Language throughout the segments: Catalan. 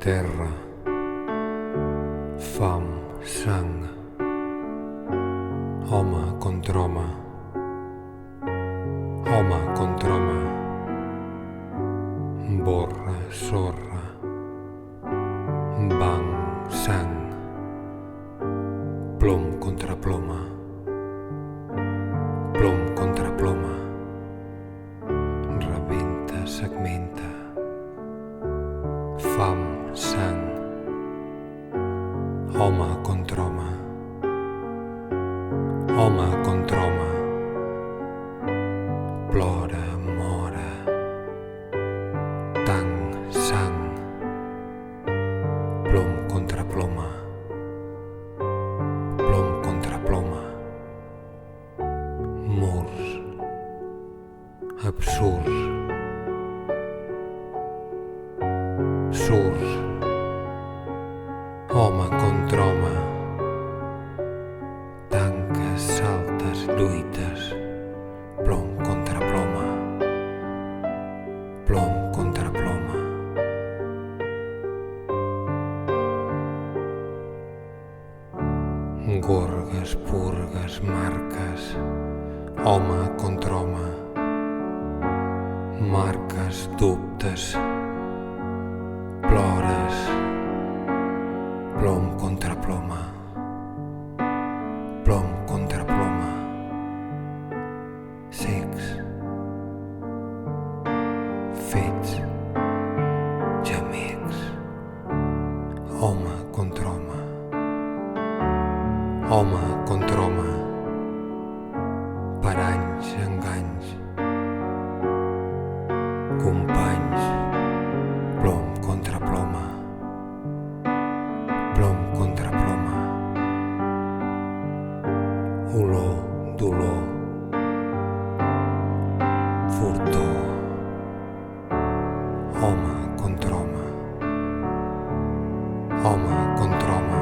terra, fam, sang, home contra home, home contra home, borra, sorra, banc, sang, plom contra ploma, plom contra ploma, rebenta, segmenta, fam, sang, home contra home, home contra home, plora, mora, tanc, sang, plom contra ploma, plom contra ploma, murs, absurds, surts, home contra home, tanques, saltes, lluites, plom contra ploma, plom contra ploma. Gorgues, purgues, marques, home contra home, marques, dubtes, plores, plom contra ploma, plom contra ploma, cecs, fets, gemecs, home contra home, home contra home, paranys, enganys, companys, plom contra ploma, plom contra ploma, olor, dolor, furtor, home contra home, home contra home,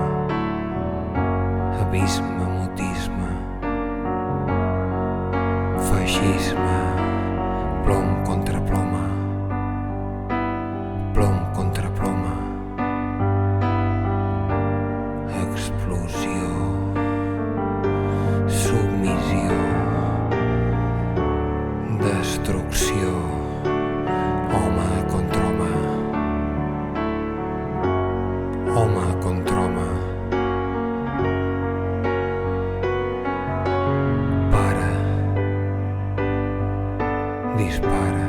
abisme, mutisme, feixisme, plom contra ploma, plom contra ploma, explosió, submissió, destrucció, home contra home, home contra home, para, dispara,